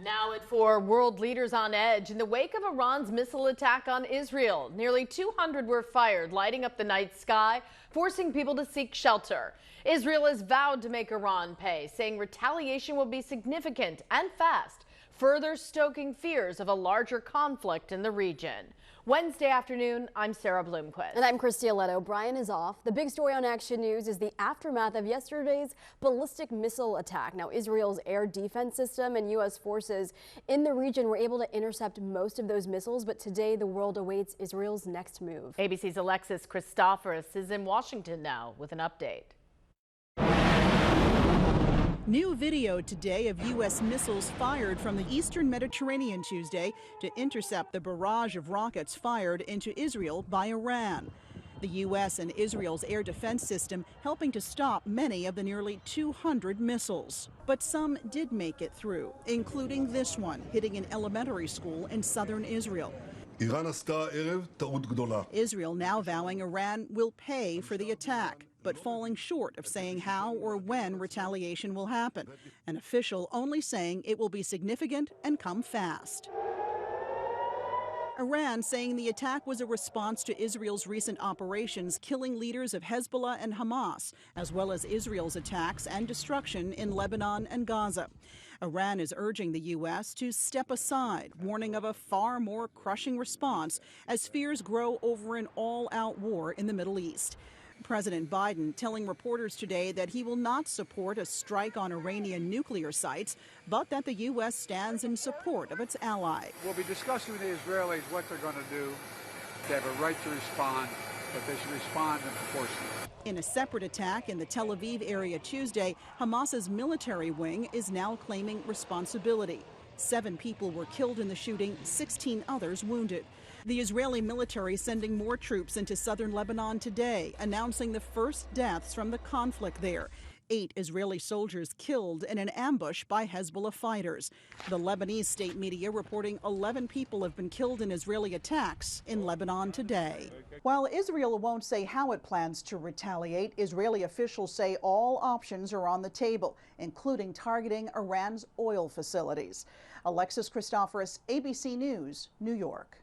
Now at 4, world leaders on edge in the wake of Iran's missile attack on Israel. Nearly 200 were fired, lighting up the night sky, forcing people to seek shelter. Israel has vowed to make Iran pay, saying retaliation will be significant and fast, further stoking fears of a larger conflict in the region. Wednesday afternoon, I'm Sarah Bloomquist. And I'm Christy Aletto. Brian is off. The big story on Action News is the aftermath of yesterday's ballistic missile attack. Now, Israel's air defense system and U.S. forces in the region were able to intercept most of those missiles, but today the world awaits Israel's next move. ABC's Alexis Christoforous is in Washington now with an update. New video today of U.S. missiles fired from the eastern Mediterranean Tuesday to intercept the barrage of rockets fired into Israel by Iran. The U.S. and Israel's air defense system helping to stop many of the nearly 200 missiles. But some did make it through, including this one hitting an elementary school in southern Israel. Israel now vowing Iran will pay for the attack, but falling short of saying how or when retaliation will happen. An official only saying it will be significant and come fast. Iran saying the attack was a response to Israel's recent operations killing leaders of Hezbollah and Hamas, as well as Israel's attacks and destruction in Lebanon and Gaza. Iran is urging the U.S. to step aside, warning of a far more crushing response as fears grow over an all-out war in the Middle East. President Biden telling reporters today that he will not support a strike on Iranian nuclear sites, but that the U.S. stands in support of its ally. We'll be discussing with the Israelis what they're going to do. They have a right to respond, but they should respond in proportion. In a separate attack in the Tel Aviv area Tuesday, Hamas's military wing is now claiming responsibility. 7 people were killed in the shooting, 16 others wounded. The Israeli military sending more troops into southern Lebanon today, announcing the first deaths from the conflict there. 8 Israeli soldiers killed in an ambush by Hezbollah fighters. The Lebanese state media reporting 11 people have been killed in Israeli attacks in Lebanon today. While Israel won't say how it plans to retaliate, Israeli officials say all options are on the table, including targeting Iran's oil facilities. Alexis Christoforous, ABC News, New York.